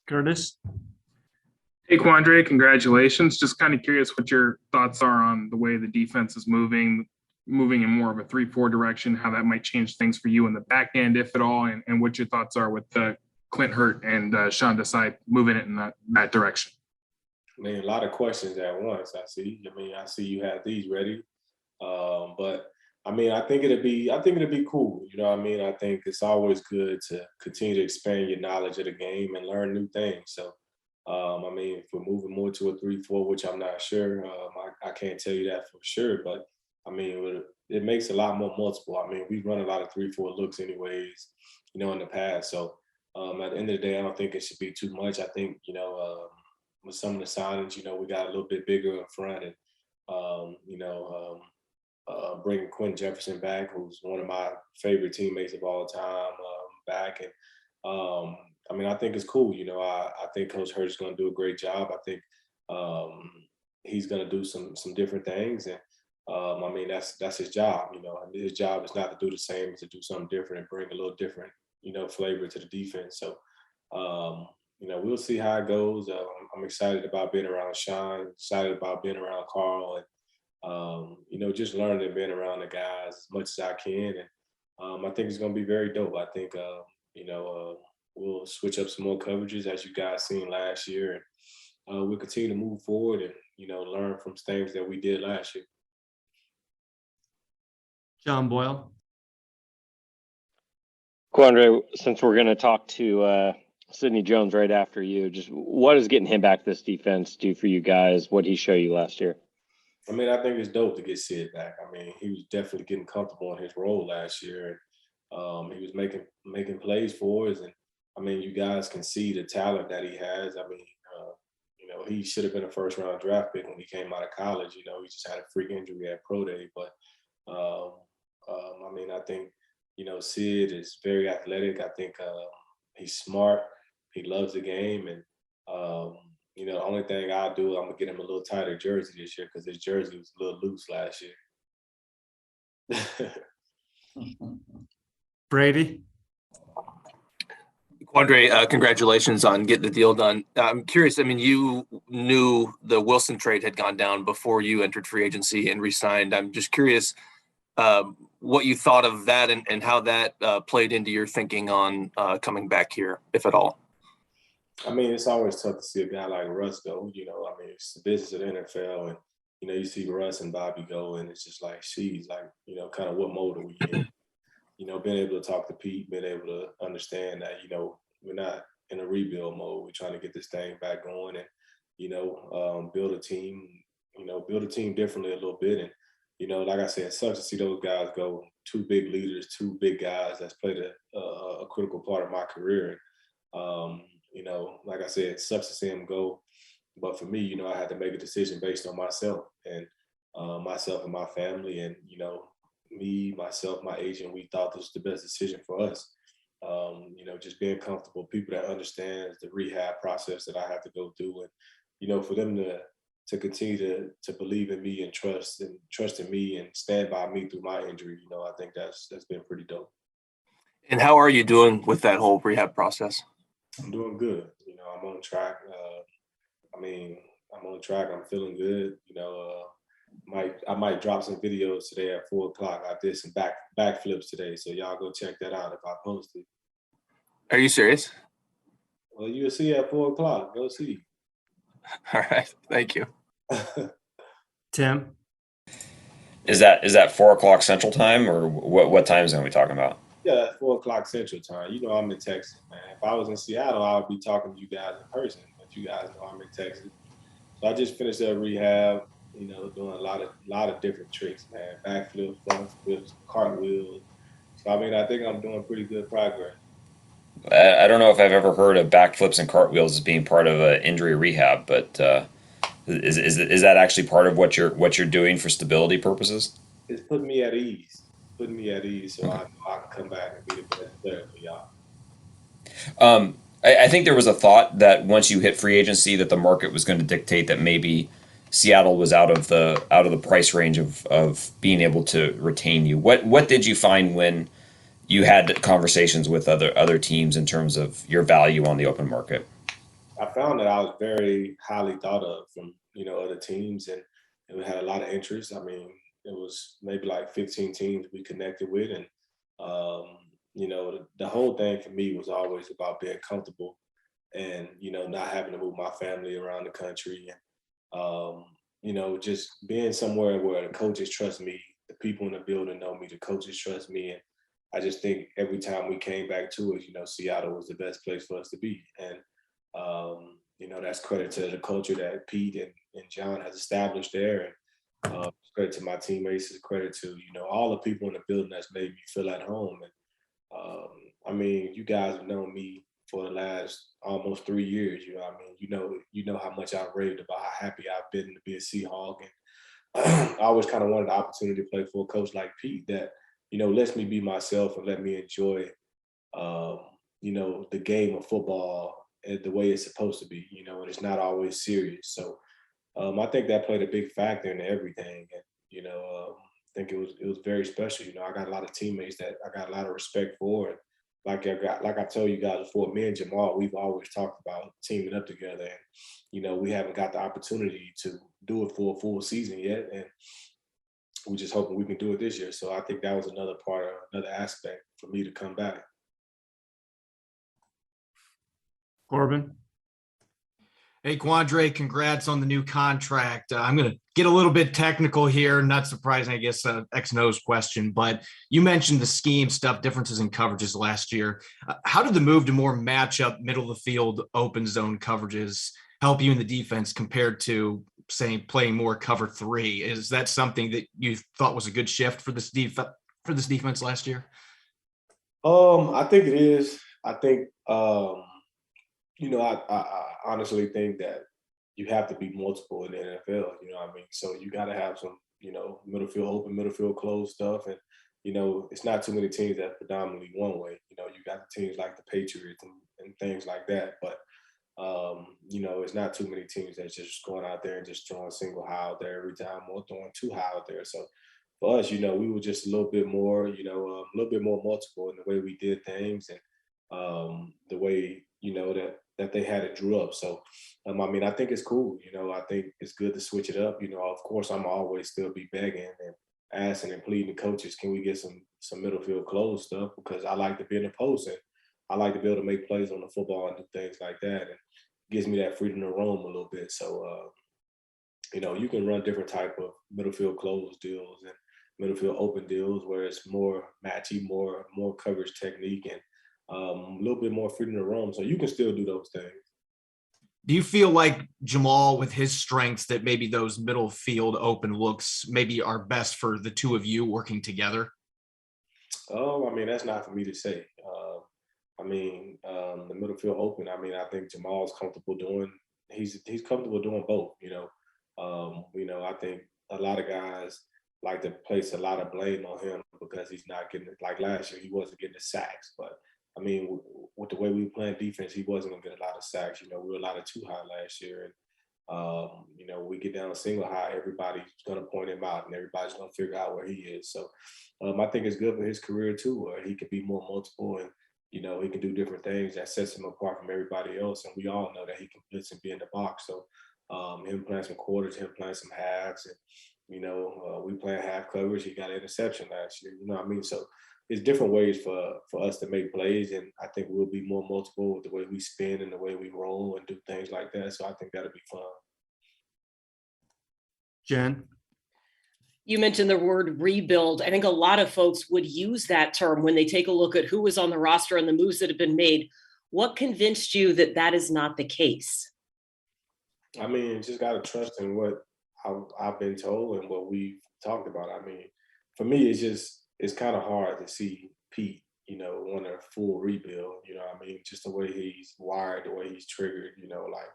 Curtis? Hey, Quandre, congratulations. Just kind of curious what your thoughts are on the way the defense is moving in more of a 3-4 direction, how that might change things for you in the back end, if at all, and what your thoughts are with Clint Hurt and Sean Desai moving it in that direction. I mean, a lot of questions at once. I see you have these ready, but I mean, I think it'd be cool. You know what I mean? I think it's always good to continue to expand your knowledge of the game and learn new things. So, I mean, if we're moving more to a 3-4, which I'm not sure, I can't tell you that for sure, but I mean, it makes a lot more multiple. I mean, we've run a lot of 3-4 looks anyways, in the past. So, at the end of the day, I don't think it should be too much. I think, with some of the signings, we got a little bit bigger up front and, bringing Quentin Jefferson back, who's one of my favorite teammates of all time, back. And I mean, I think it's cool. I think Coach Hurt is going to do a great job. I think he's going to do some different things. And I mean, that's his job. His job is not to do the same, it's to do something different and bring a little different, flavor to the defense. So, we'll see how it goes. I'm excited about being around Sean, excited about being around Carl, and just learning and being around the guys as much as I can. And I think it's going to be very dope. I think, we'll switch up some more coverages as you guys seen last year. And we'll continue to move forward and, learn from things that we did last year. John Boyle? Quandre, since we're going to talk to Sidney Jones right after you, just what does getting him back to this defense do for you guys? What did he show you last year? I mean, I think it's dope to get Sid back. I mean, he was definitely getting comfortable in his role last year. He was making plays for us. And, I mean, you guys can see the talent that he has. I mean, he should have been a first-round draft pick when he came out of college. He just had a freak injury at Pro Day. But, I mean, I think, Sid is very athletic. I think he's smart. He loves the game. And, the only thing I'll do, I'm going to get him a little tighter jersey this year because his jersey was a little loose last year. Brady? Quandre, congratulations on getting the deal done. I'm curious, I mean, you knew the Wilson trade had gone down before you entered free agency and re-signed. I'm just curious what you thought of that and how that played into your thinking on coming back here, if at all. I mean, it's always tough to see a guy like Russ go. I mean, it's the business of the NFL, and you see Russ and Bobby go, and it's just like, she's like, kind of what mode are we in? Being able to talk to Pete, being able to understand that, we're not in a rebuild mode. We're trying to get this thing back going and, build a team differently a little bit. And, like I said, it sucks to see those guys go. Two big leaders, two big guys that's played a critical part of my career. Like I said, it sucks to see him go. But for me, I had to make a decision based on myself and my family. And, me, myself, my agent, we thought this was the best decision for us. Just being comfortable, people that understand the rehab process that I have to go through. And, for them to continue to believe in me and trust in me and stand by me through my injury, I think that's been pretty dope. And how are you doing with that whole rehab process? I'm doing good. I'm on track. I'm on track. I'm feeling good. I might drop some videos today at 4:00. I did some backflips today, so y'all go check that out if I post it. Are you serious? Well, you'll see at 4:00. Go see. All right. Thank you. Tim? Is that 4:00 Central Time, or what time zone are we talking about? Yeah, 4:00 Central Time. I'm in Texas, man. If I was in Seattle, I would be talking to you guys in person. But you guys know I'm in Texas. So I just finished that rehab, doing a lot of different tricks, man. Backflips, front flips, cartwheels. So I mean, I think I'm doing pretty good progress. I don't know if I've ever heard of backflips and cartwheels as being part of an injury rehab, but is that actually part of what you're doing for stability purposes? It's putting me at ease. So okay. I know I can come back and be the best player for y'all. I think there was a thought that once you hit free agency that the market was going to dictate that maybe Seattle was out of the price range of being able to retain you. What did you find when you had conversations with other teams in terms of your value on the open market? I found that I was very highly thought of from, other teams, and we had a lot of interest. I mean, it was maybe like 15 teams we connected with, and the whole thing for me was always about being comfortable and not having to move my family around the country, and just being somewhere where the coaches trust me, the people in the building know me, the coaches trust me, and I just think every time we came back to it, Seattle was the best place for us to be. And, that's credit to the culture that Pete and John has established there. And credit to my teammates, it's credit to, all the people in the building that's made me feel at home. And I mean, you guys have known me for the last almost 3 years. You know how much I've raved about how happy I've been to be a Seahawk. And I always kind of wanted the opportunity to play for a coach like Pete that, lets me be myself and let me enjoy, the game of football and the way it's supposed to be, and it's not always serious. So I think that played a big factor in everything. And, I think it was very special. I got a lot of teammates that I got a lot of respect for. And like I told you guys before, me and Jamal, we've always talked about teaming up together. And, we haven't got the opportunity to do it for a full season yet. And we're just hoping we can do it this year. So I think that was another aspect for me to come back. Corbin. Hey, Quandre, congrats on the new contract. I'm going to get a little bit technical here. Not surprising, I guess, X-Nose question, but you mentioned the scheme stuff, differences in coverages last year. How did the move to more matchup, middle of the field, open zone coverages help you in the defense compared to, say, playing more cover 3? Is that something that you thought was a good shift for this defense last year? I think it is. I think, I honestly think that you have to be multiple in the NFL, So you got to have some, middle field open, middle field closed stuff. And, it's not too many teams that predominantly one way. You got the teams like the Patriots and things like that. But, it's not too many teams that's just going out there and just throwing single high out there every time or throwing too high out there. So for us, we were just a little bit more, a little bit more multiple in the way we did things and the way, that they had it drew up. So, I mean, I think it's cool. I think it's good to switch it up. Of course, I'm always still be begging and asking and pleading the coaches, can we get some middle field closed stuff? Because I like to be in the post and I like to be able to make plays on the football and do things like that. And it gives me that freedom to roam a little bit. So, you can run different type of middle field closed deals and middle field open deals where it's more matchy, more coverage technique, and a little bit more freedom to roam. So you can still do those things. Do you feel like Jamal, with his strengths, that maybe those middle field open looks maybe are best for the two of you working together? Oh, I mean, that's not for me to say. The middle field open, I think Jamal's comfortable doing, he's comfortable doing both, I think a lot of guys like to place a lot of blame on him because he's not getting it. Like last year, he wasn't getting the sacks, but with the way we were playing defense, he wasn't going to get a lot of sacks. We were a lot of too high last year. And, we get down a single high, everybody's going to point him out and everybody's going to figure out where he is. So I think it's good for his career too, where he could be more multiple and, he can do different things that sets him apart from everybody else. And we all know that he can blitz and be in the box. So him playing some quarters, him playing some halves, and, we playing half coverage. He got an interception last year, So it's different ways for us to make plays, and I think we'll be more multiple with the way we spin and the way we roll and do things like that. So I think that'll be fun. Jen. You mentioned the word rebuild. I think a lot of folks would use that term when they take a look at who was on the roster and the moves that have been made. What convinced you that that is not the case? Just got to trust in what I've been told and what we've talked about. For me, it's kind of hard to see Pete, want a full rebuild, just the way he's wired, the way he's triggered, like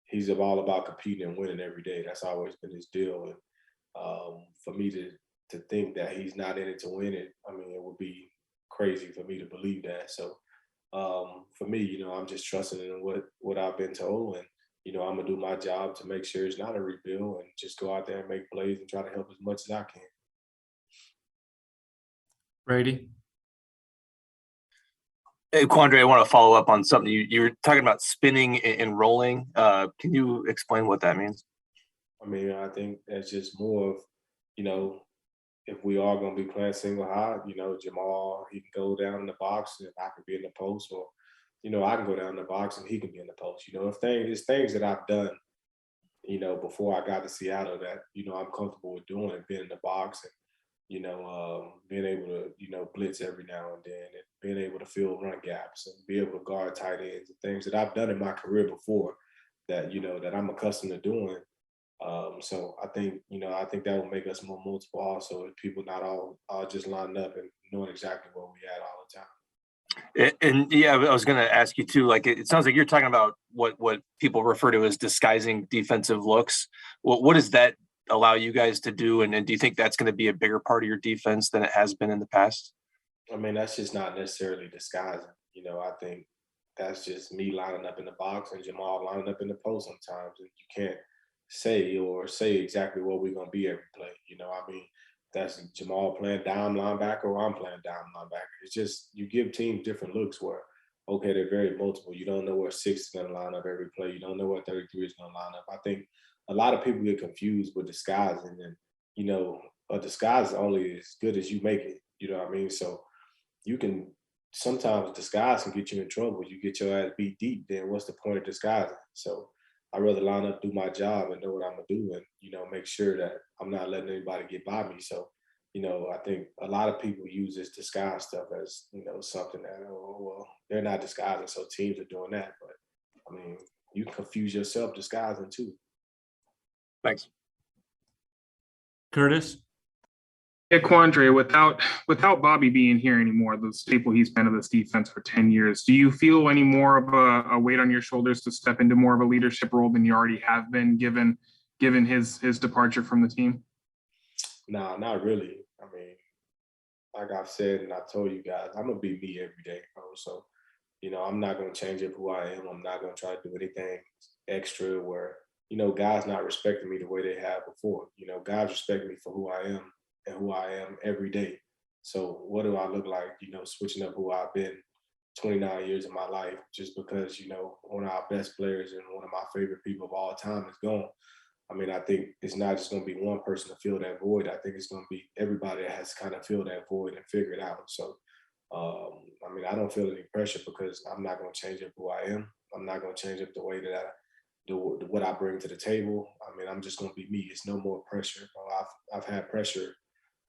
he's all about competing and winning every day. That's always been his deal. And for me to think that he's not in it to win it, it would be crazy for me to believe that. So for me, I'm just trusting in what I've been told, and I'm gonna do my job to make sure it's not a rebuild and just go out there and make plays and try to help as much as I can. Brady. Hey, Quandre, I want to follow up on something you were talking about spinning and rolling. Can you explain what that means? I mean, I think that's just more of, you know, if we are going to be playing single high, you know, Jamal, he can go down in the box and I can be in the post, or, you know, I can go down in the box and he can be in the post. You know, it's things that I've done, you know, before I got to Seattle that, you know, I'm comfortable with doing, and being in the box and, you know, being able to, you know, blitz every now and then, and being able to fill run gaps and be able to guard tight ends and things that I've done in my career before that, you know, that I'm accustomed to doing. So I think, you know, I think that will make us more multiple also, if people not all just lined up and knowing exactly where we at all the time. And yeah, I was going to ask you too. Like, it sounds like you're talking about what people refer to as disguising defensive looks. What does that allow you guys to do? And do you think that's going to be a bigger part of your defense than it has been in the past? I mean, that's just not necessarily disguising. You know, I think that's just me lining up in the box and Jamal lining up in the post sometimes. And you can't say exactly what we're gonna be every play. You know, I mean, that's Jamal playing dime linebacker or I'm playing dime linebacker. It's just you give teams different looks where, okay, they're very multiple. You don't know where 6 is gonna line up every play. You don't know where 33 is gonna line up. I think a lot of people get confused with disguising, and you know, a disguise is only as good as you make it. You know what I mean? So you can sometimes disguise can get you in trouble. You get your ass beat deep, then what's the point of disguising? So I'd rather line up, do my job, and know what I'm gonna do, and you know, make sure that I'm not letting anybody get by me. So, you know, I think a lot of people use this disguise stuff as, you know, something that, oh well, they're not disguising, so teams are doing that. But I mean, you can confuse yourself disguising too. Thanks. Curtis? Yeah, Quandre, without Bobby being here anymore, the staple he's been of this defense for 10 years, do you feel any more of a weight on your shoulders to step into more of a leadership role than you already have been, given his departure from the team? Nah, not really. I mean, like I've said and I told you guys, I'm gonna be me every day, bro. So, you know, I'm not gonna change up who I am. I'm not gonna try to do anything extra where, you know, guys not respecting me the way they have before. You know, guys respect me for who I am and who I am every day. So what do I look like, you know, switching up who I've been 29 years of my life just because, you know, one of our best players and one of my favorite people of all time is gone. I mean, I think it's not just going to be one person to fill that void. I think it's going to be everybody that has to kind of fill that void and figure it out. So, I mean, I don't feel any pressure because I'm not going to change up who I am. I'm not going to change up the way that I do what I bring to the table. I mean, I'm just going to be me. It's no more pressure. I've had pressure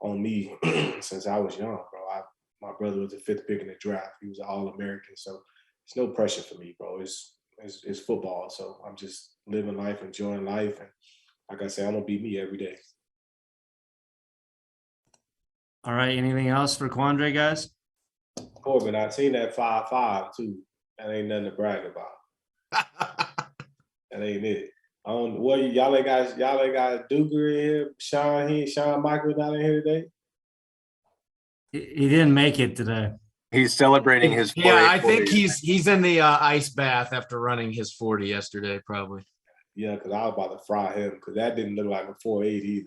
on me since I was young, bro. My brother was the 5th pick in the draft. He was an All-American. So it's no pressure for me, bro. It's football. So I'm just living life, enjoying life. And like I say, I'm going to be me every day. All right. Anything else for Quandre, guys? Corbin, I seen that 5'5" too. That ain't nothing to brag about. That ain't it. I don't. What y'all ain't got Duger in here. Sean Michael not in here today. He didn't make it today. He's celebrating his 40. Yeah, I think he's in the ice bath after running his 40 yesterday, probably. Yeah, because I was about to fry him because that didn't look like a 4.8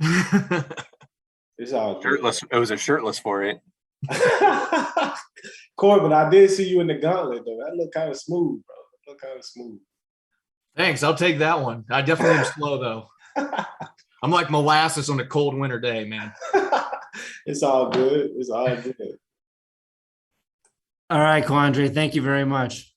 either. It's all good. Shirtless. It was a shirtless 4.8. Corbin, I did see you in the gauntlet though. That looked kind of smooth, bro. That looked kind of smooth. Thanks. I'll take that one. I definitely am slow, though. I'm like molasses on a cold winter day, man. It's all good. It's all good. All right, Quandre. Thank you very much.